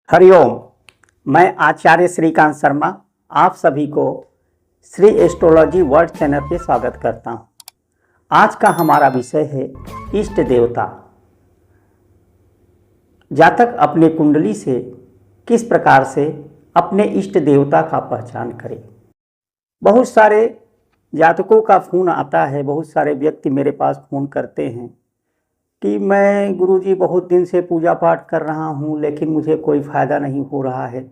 हरिओम। मैं आचार्य श्रीकांत शर्मा आप सभी को श्री एस्ट्रोलॉजी वर्ल्ड चैनल पे स्वागत करता हूँ। आज का हमारा विषय है इष्ट देवता। जातक अपने कुंडली से किस प्रकार से अपने इष्ट देवता का पहचान करें। बहुत सारे जातकों का फ़ोन आता है, बहुत सारे व्यक्ति मेरे पास फ़ोन करते हैं कि मैं गुरुजी बहुत दिन से पूजा पाठ कर रहा हूँ लेकिन मुझे कोई फ़ायदा नहीं हो रहा है।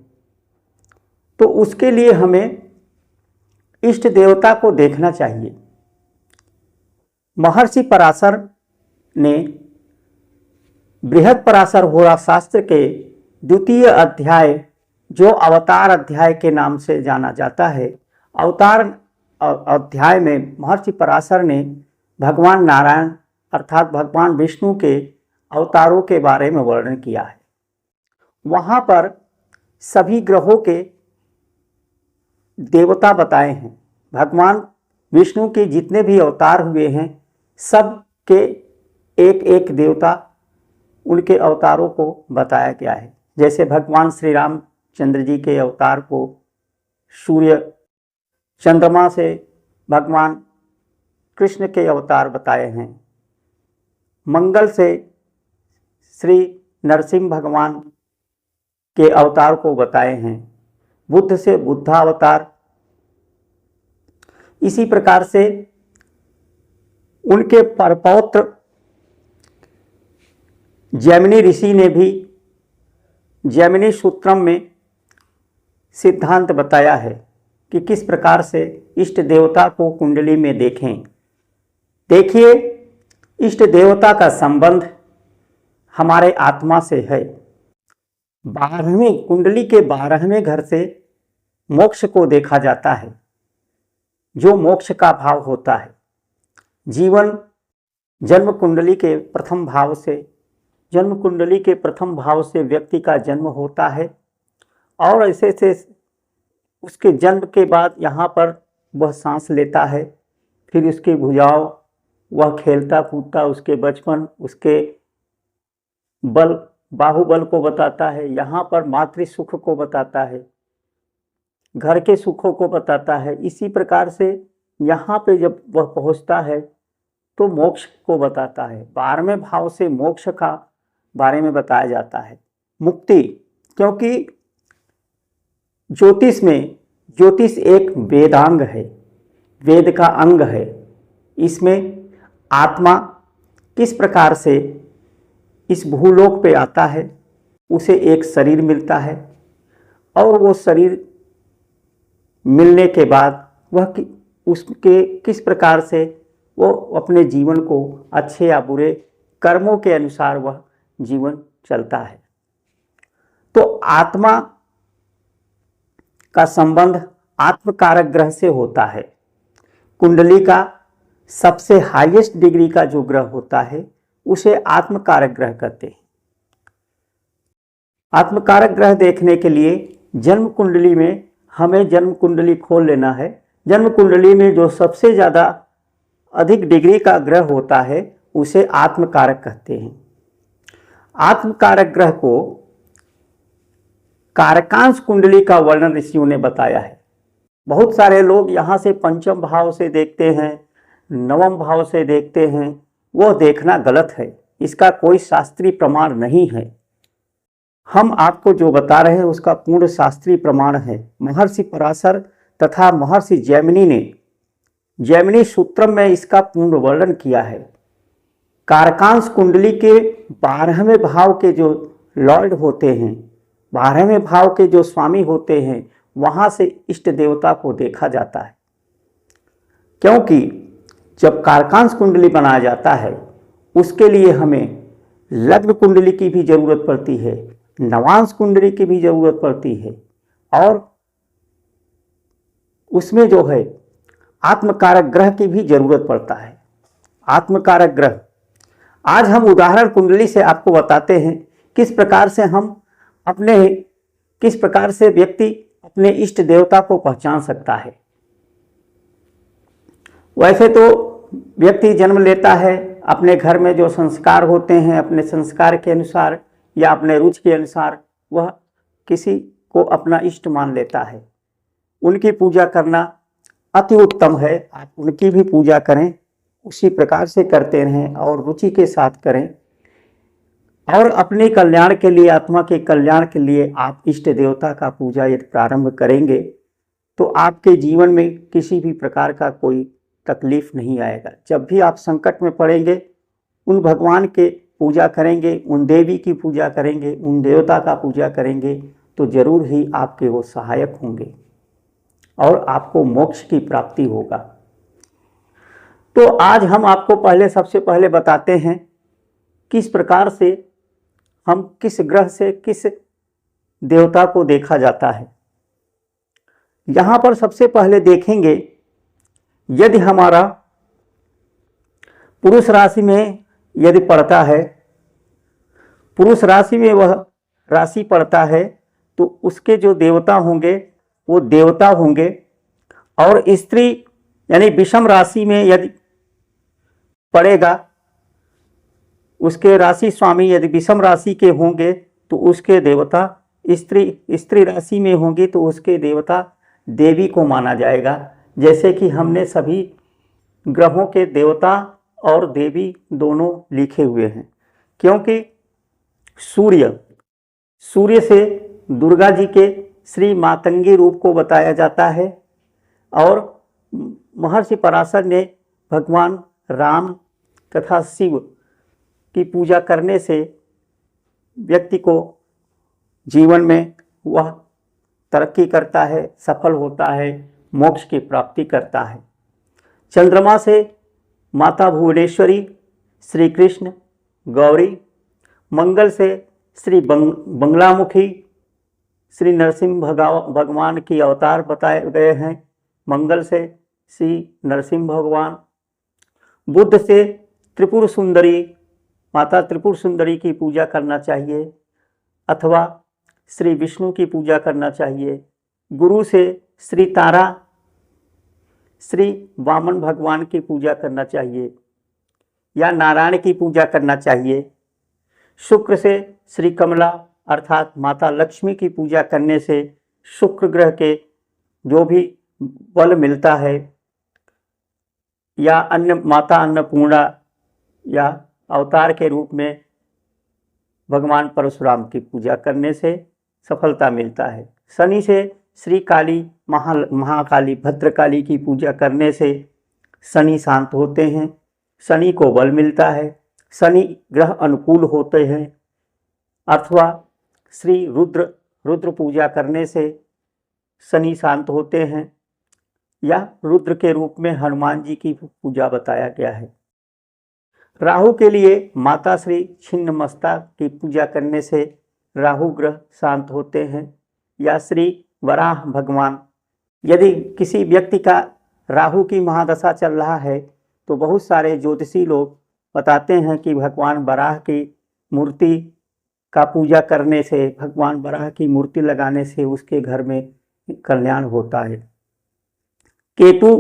तो उसके लिए हमें इष्ट देवता को देखना चाहिए। महर्षि पराशर ने बृहद पराशर होरा शास्त्र के द्वितीय अध्याय, जो अवतार अध्याय के नाम से जाना जाता है, अवतार अध्याय में महर्षि पराशर ने भगवान नारायण अर्थात भगवान विष्णु के अवतारों के बारे में वर्णन किया है। वहाँ पर सभी ग्रहों के देवता बताए हैं। भगवान विष्णु के जितने भी अवतार हुए हैं, सब के एक एक देवता, उनके अवतारों को बताया गया है। जैसे भगवान श्री रामचंद्र जी के अवतार को सूर्य, चंद्रमा से भगवान कृष्ण के अवतार बताए हैं। मंगल से श्री नरसिंह भगवान के अवतार को बताए हैं। बुद्ध से बुद्धावतार। इसी प्रकार से उनके परपौत्र जैमिनी ऋषि ने भी जैमिनी सूत्रम में सिद्धांत बताया है कि किस प्रकार से इष्ट देवता को कुंडली में देखें। देखिए, इष्ट देवता का संबंध हमारे आत्मा से है। 12वें कुंडली के 12वें घर से मोक्ष को देखा जाता है, जो मोक्ष का भाव होता है। जीवन जन्म कुंडली के प्रथम भाव से व्यक्ति का जन्म होता है और ऐसे से उसके जन्म के बाद यहाँ पर वह सांस लेता है। फिर उसकी भुजाओं, वह खेलता कूदता, उसके बचपन, उसके बल, बाहुबल को बताता है। यहाँ पर मातृ सुख को बताता है, घर के सुखों को बताता है। इसी प्रकार से यहाँ पे जब वह पहुँचता है तो मोक्ष को बताता है। 12वें भाव से मोक्ष का बारे में बताया जाता है। मुक्ति, क्योंकि ज्योतिष एक वेदांग है, वेद का अंग है। इसमें आत्मा किस प्रकार से इस भूलोक पे आता है, उसे एक शरीर मिलता है और वो शरीर मिलने के बाद वह उसके किस प्रकार से वो अपने जीवन को अच्छे या बुरे कर्मों के अनुसार वह जीवन चलता है। तो आत्मा का संबंध आत्मकारक ग्रह से होता है। कुंडली का सबसे हाईएस्ट डिग्री का जो ग्रह होता है उसे आत्मकारक ग्रह कहते हैं। आत्मकारक ग्रह देखने के लिए जन्म कुंडली में हमें जन्म कुंडली खोल लेना है। जन्म कुंडली में जो सबसे ज़्यादा अधिक डिग्री का ग्रह होता है उसे आत्मकारक कहते हैं। आत्मकारक ग्रह को कारकांश कुंडली का वर्णन ऋषियों ने बताया है। बहुत सारे लोग यहाँ से पंचम भाव से देखते हैं, नवम भाव से देखते हैं। वह देखना गलत है, इसका कोई शास्त्रीय प्रमाण नहीं है। हम आपको जो बता रहे हैं उसका पूर्ण शास्त्रीय प्रमाण है। महर्षि पराशर तथा महर्षि जैमिनी ने जैमिनी सूत्रम में इसका पूर्ण वर्णन किया है। कारकांश कुंडली के 12वें भाव के जो लॉर्ड होते हैं, 12वें भाव के जो स्वामी होते हैं, वहाँ से इष्ट देवता को देखा जाता है। क्योंकि जब कारकांश कुंडली बनाया जाता है उसके लिए हमें लग्न कुंडली की भी जरूरत पड़ती है, नवांश कुंडली की भी जरूरत पड़ती है और उसमें जो है आत्मकारक ग्रह की भी जरूरत पड़ता है। आत्मकारक ग्रह, आज हम उदाहरण कुंडली से आपको बताते हैं किस प्रकार से व्यक्ति अपने इष्ट देवता को पहचान सकता है। वैसे तो व्यक्ति जन्म लेता है, अपने घर में जो संस्कार होते हैं, अपने संस्कार के अनुसार या अपने रुचि के अनुसार वह किसी को अपना इष्ट मान लेता है, उनकी पूजा करना अति उत्तम है। आप उनकी भी पूजा करें, उसी प्रकार से करते रहें और रुचि के साथ करें। और अपने कल्याण के लिए, आत्मा के कल्याण के लिए आप इष्ट देवता का पूजा यदि प्रारंभ करेंगे तो आपके जीवन में किसी भी प्रकार का कोई तकलीफ नहीं आएगा। जब भी आप संकट में पड़ेंगे, उन भगवान के पूजा करेंगे, उन देवी की पूजा करेंगे, उन देवता का पूजा करेंगे तो जरूर ही आपके वो सहायक होंगे और आपको मोक्ष की प्राप्ति होगा। तो आज हम आपको सबसे पहले बताते हैं किस प्रकार से हम किस ग्रह से किस देवता को देखा जाता है। यहाँ पर सबसे पहले देखेंगे, यदि हमारा पुरुष राशि में यदि पड़ता है, पुरुष राशि में वह राशि पड़ता है तो उसके जो देवता होंगे वो देवता होंगे। और स्त्री यानी विषम राशि में यदि पड़ेगा, उसके राशि स्वामी यदि विषम राशि के होंगे तो उसके देवता स्त्री राशि में होंगे तो उसके देवता देवी को माना जाएगा। जैसे कि हमने सभी ग्रहों के देवता और देवी दोनों लिखे हुए हैं, क्योंकि सूर्य से दुर्गा जी के श्री मातंगी रूप को बताया जाता है और महर्षि पराशर ने भगवान राम तथा शिव की पूजा करने से व्यक्ति को जीवन में वह तरक्की करता है, सफल होता है, मोक्ष की प्राप्ति करता है। चंद्रमा से माता भुवनेश्वरी, श्री कृष्ण, गौरी, मंगल से श्री बंगलामुखी, श्री नरसिंह भगवान की अवतार बताए गए हैं। मंगल से श्री नरसिंह भगवान, बुध से त्रिपुर सुंदरी, माता त्रिपुर सुंदरी की पूजा करना चाहिए अथवा श्री विष्णु की पूजा करना चाहिए। गुरु से श्री तारा, श्री वामन भगवान की पूजा करना चाहिए या नारायण की पूजा करना चाहिए। शुक्र से श्री कमला अर्थात माता लक्ष्मी की पूजा करने से शुक्र ग्रह के जो भी बल मिलता है, या अन्य माता अन्नपूर्णा या अवतार के रूप में भगवान परशुराम की पूजा करने से सफलता मिलता है। शनि से श्री काली, महाकाली, भद्रकाली की पूजा करने से शनि शांत होते हैं, शनि को बल मिलता है, शनि ग्रह अनुकूल होते हैं। अथवा श्री रुद्र पूजा करने से शनि शांत होते हैं, या रुद्र के रूप में हनुमान जी की पूजा बताया गया है। राहु के लिए माता श्री छिन्नमस्ता की पूजा करने से राहु ग्रह शांत होते हैं, या श्री वराह भगवान। यदि किसी व्यक्ति का राहु की महादशा चल रहा है तो बहुत सारे ज्योतिषी लोग बताते हैं कि भगवान वराह की मूर्ति का पूजा करने से, भगवान वराह की मूर्ति लगाने से उसके घर में कल्याण होता है। केतु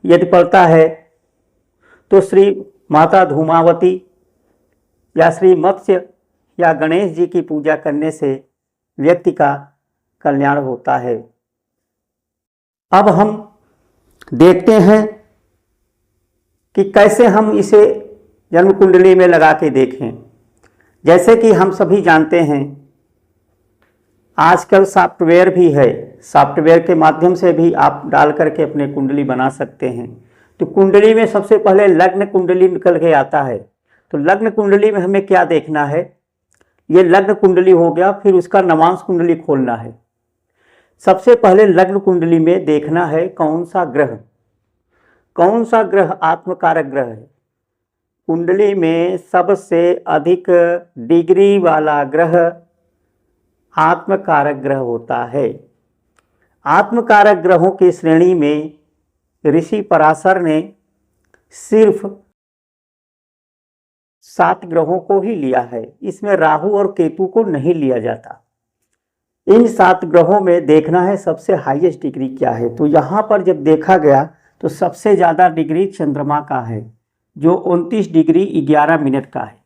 यदि पड़ता है तो श्री माता धूमावती या श्री मत्स्य या गणेश जी की पूजा करने से व्यक्ति का कल्याण होता है। अब हम देखते हैं कि कैसे हम इसे जन्म कुंडली में लगा के देखें। जैसे कि हम सभी जानते हैं आजकल सॉफ्टवेयर भी है, सॉफ्टवेयर के माध्यम से भी आप डाल करके अपने कुंडली बना सकते हैं। तो कुंडली में सबसे पहले लग्न कुंडली निकल के आता है। तो लग्न कुंडली में हमें क्या देखना है, ये लग्न कुंडली हो गया, फिर उसका नवांश कुंडली खोलना है। सबसे पहले लग्न कुंडली में देखना है कौन सा ग्रह आत्मकारक ग्रह है। कुंडली में सबसे अधिक डिग्री वाला ग्रह आत्मकारक ग्रह होता है। आत्मकारक ग्रहों की श्रेणी में ऋषि पराशर ने सिर्फ 7 ग्रहों को ही लिया है, इसमें राहु और केतु को नहीं लिया जाता। इन 7 ग्रहों में देखना है सबसे हाईएस्ट डिग्री क्या है। तो यहाँ पर जब देखा गया तो सबसे ज़्यादा डिग्री चंद्रमा का है, जो 29 डिग्री 11 मिनट का है।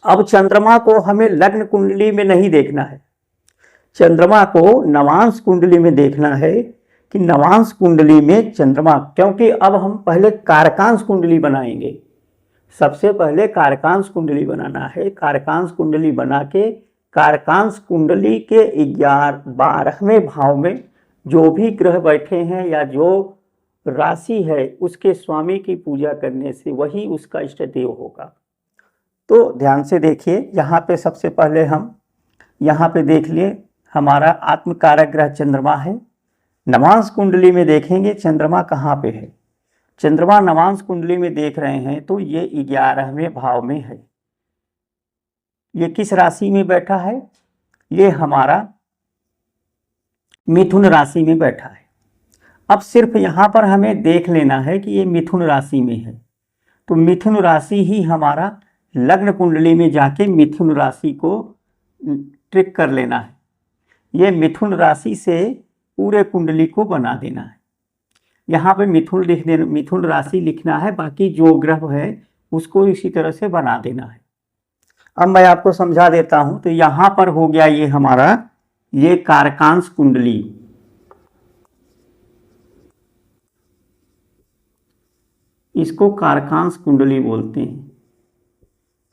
अब चंद्रमा को हमें लग्न कुंडली में नहीं देखना है, चंद्रमा को नवांश कुंडली में देखना है कि नवांश कुंडली में चंद्रमा, क्योंकि अब हम पहले कारकांश कुंडली बनाएंगे। सबसे पहले कारकांश कुंडली बनाना है। कारकांश कुंडली बना के कारकांश कुंडली के 12वें भाव में जो भी ग्रह बैठे हैं या जो राशि है उसके स्वामी की पूजा करने से वही उसका इष्ट देव होगा। तो ध्यान से देखिए, यहाँ पे सबसे पहले हम यहाँ पे देख लिए हमारा आत्मकारक ग्रह चंद्रमा है। नवांश कुंडली में देखेंगे चंद्रमा कहाँ पे है। चंद्रमा नवांश कुंडली में देख रहे हैं तो ये 11वें भाव में है। ये किस राशि में बैठा है? ये हमारा मिथुन राशि में बैठा है। अब सिर्फ यहाँ पर हमें देख लेना है कि ये मिथुन राशि में है, तो मिथुन राशि ही हमारा लग्न कुंडली में जाके मिथुन राशि को ट्रिक कर लेना है। ये मिथुन राशि से पूरे कुंडली को बना देना है। यहाँ पे मिथुन लिख देना, मिथुन राशि लिखना है, बाकी जो ग्रह है उसको इसी तरह से बना देना है। अब मैं आपको समझा देता हूँ। तो यहाँ पर हो गया ये हमारा ये कारकांश कुंडली, इसको कारकांश कुंडली बोलते हैं।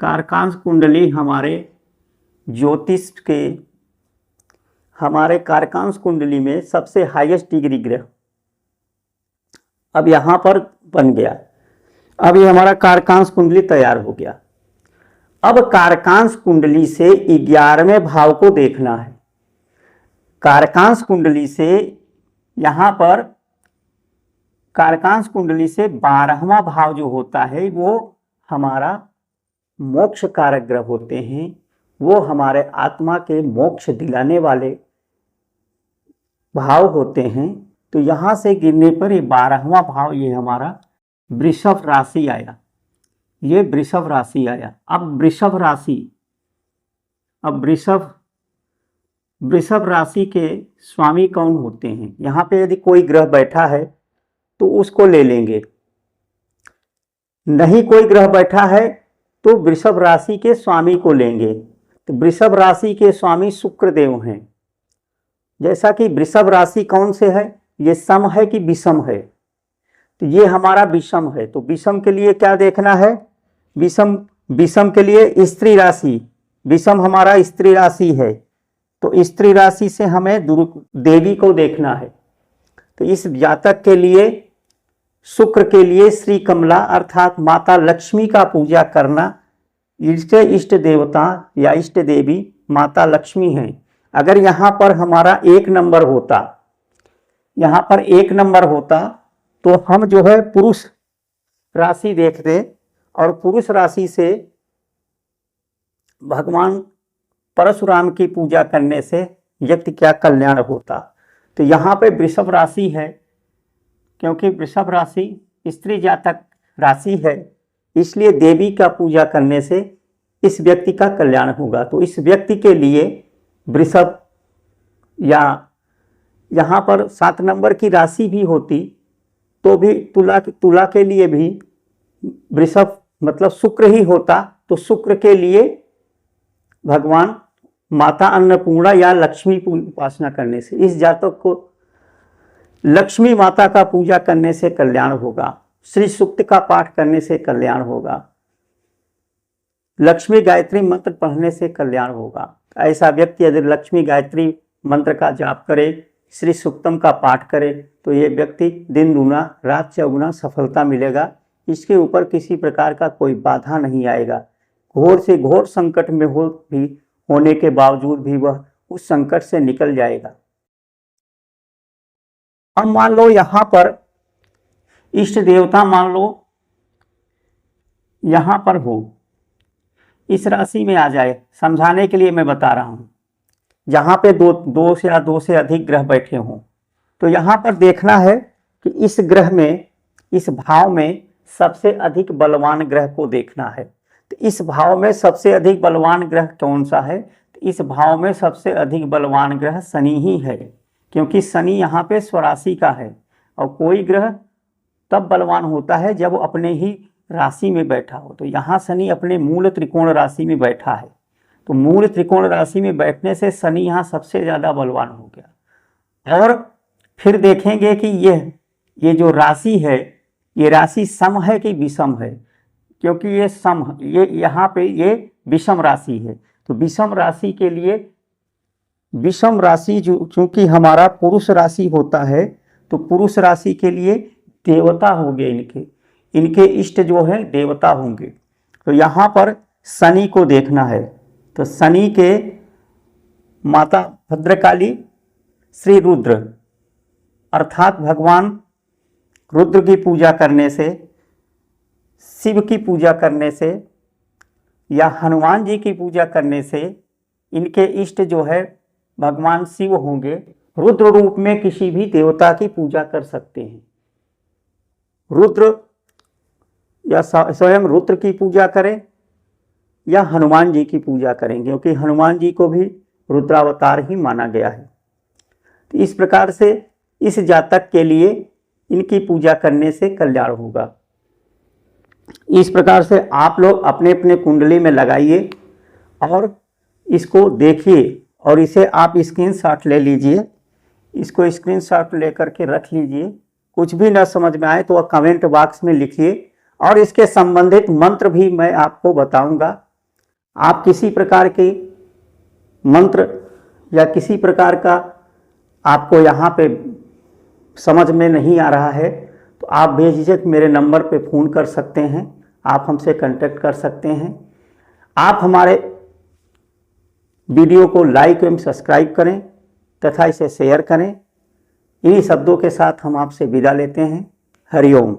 कारकांश कुंडली हमारे ज्योतिष के, हमारे कारकांश कुंडली में सबसे हाईएस्ट डिग्री ग्रह अब यहाँ पर बन गया। अब ये हमारा कारकांश कुंडली तैयार हो गया। अब कारकांश कुंडली से 11वें भाव को देखना है। कारकांश कुंडली से यहाँ पर कारकांश कुंडली से 12वां भाव जो होता है वो हमारा मोक्ष कारक ग्रह होते हैं। वो हमारे आत्मा के मोक्ष दिलाने वाले भाव होते हैं। तो यहाँ से गिरने पर ये 12वां भाव ये हमारा वृषभ राशि आया। ये वृषभ राशि आया। अब वृषभ राशि, अब वृषभ राशि के स्वामी कौन होते हैं? यहाँ पे यदि कोई ग्रह बैठा है तो उसको ले लेंगे, नहीं कोई ग्रह बैठा है तो वृषभ राशि के स्वामी को लेंगे। तो वृषभ राशि के स्वामी शुक्र देव हैं। जैसा कि वृषभ राशि कौन से है, ये सम है कि विषम है? तो ये हमारा विषम है। तो विषम के लिए क्या देखना है? विषम के लिए स्त्री राशि, विषम हमारा स्त्री राशि है। तो स्त्री राशि से हमें देवी को देखना है। तो इस जातक के लिए, शुक्र के लिए श्री कमला अर्थात माता लक्ष्मी का पूजा करना। इसके इष्ट देवता या इष्ट देवी माता लक्ष्मी हैं। अगर यहाँ पर हमारा 1 नंबर होता, यहाँ पर 1 नंबर होता तो हम जो है पुरुष राशि देखते और पुरुष राशि से भगवान परशुराम की पूजा करने से व्यक्ति क्या कल्याण होता। तो यहाँ पे वृषभ राशि है, क्योंकि वृषभ राशि स्त्री जातक राशि है, इसलिए देवी का पूजा करने से इस व्यक्ति का कल्याण होगा। तो इस व्यक्ति के लिए वृषभ, या यहाँ पर 7 नंबर की राशि भी होती तो भी तुला के लिए भी वृषभ मतलब शुक्र ही होता। तो शुक्र के लिए भगवान माता अन्नपूर्णा या लक्ष्मी की उपासना करने से इस जातक को लक्ष्मी माता का पूजा करने से कल्याण होगा। श्री सूक्त का पाठ करने से कल्याण होगा। लक्ष्मी गायत्री मंत्र पढ़ने से कल्याण होगा। ऐसा व्यक्ति यदि लक्ष्मी गायत्री मंत्र का जाप करे, श्री सूक्तम का पाठ करे, तो ये व्यक्ति दिन दूना रात चौगुना सफलता मिलेगा। इसके ऊपर किसी प्रकार का कोई बाधा नहीं आएगा। घोर से घोर संकट में होने के बावजूद भी वह उस संकट से निकल जाएगा। अब मान लो यहाँ पर इष्ट देवता मान लो यहाँ पर हो, इस राशि में आ जाए। समझाने के लिए मैं बता रहा हूँ। जहाँ पे दो से अधिक ग्रह बैठे हों, तो यहाँ पर देखना है कि इस ग्रह में, इस भाव में सबसे अधिक बलवान ग्रह को देखना है। तो इस भाव में सबसे अधिक बलवान ग्रह कौन सा है? तो इस भाव में सबसे अधिक बलवान ग्रह शनि ही है, क्योंकि शनि यहाँ पे स्वराशि का है। और कोई ग्रह तब बलवान होता है जब अपने ही राशि में बैठा हो। तो यहाँ शनि अपने मूल त्रिकोण राशि में बैठा है, तो मूल त्रिकोण राशि में बैठने से शनि यहाँ सबसे ज़्यादा बलवान हो गया। और फिर देखेंगे कि ये जो राशि है, ये राशि सम है कि विषम है, क्योंकि ये सम, ये यहाँ पे ये विषम राशि है। तो विषम राशि के लिए, विषम राशि जो चूंकि हमारा पुरुष राशि होता है, तो पुरुष राशि के लिए देवता होंगे, इनके इष्ट जो है देवता होंगे। तो यहाँ पर शनि को देखना है, तो शनि के माता भद्रकाली, श्री रुद्र अर्थात भगवान रुद्र की पूजा करने से, शिव की पूजा करने से या हनुमान जी की पूजा करने से इनके इष्ट जो है भगवान शिव होंगे। रुद्र रूप में किसी भी देवता की पूजा कर सकते हैं। रुद्र या स्वयं रुद्र की पूजा करें या हनुमान जी की पूजा करें, क्योंकि हनुमान जी को भी रुद्रावतार ही माना गया है। तो इस प्रकार से इस जातक के लिए इनकी पूजा करने से कल्याण होगा। इस प्रकार से आप लोग अपने अपने कुंडली में लगाइए और इसको देखिए, और इसे आप स्क्रीनशॉट ले लीजिए, इसको स्क्रीनशॉट लेकर के रख लीजिए। कुछ भी न समझ में आए तो वह कमेंट बॉक्स में लिखिए, और इसके संबंधित मंत्र भी मैं आपको बताऊंगा। आप किसी प्रकार के मंत्र या किसी प्रकार का आपको यहाँ पे समझ में नहीं आ रहा है, तो आप बेझिझक मेरे नंबर पे फ़ोन कर सकते हैं, आप हमसे कांटेक्ट कर सकते हैं। आप हमारे वीडियो को लाइक एवं सब्सक्राइब करें तथा इसे शेयर करें। इन्हीं शब्दों के साथ हम आपसे विदा लेते हैं। हरिओम।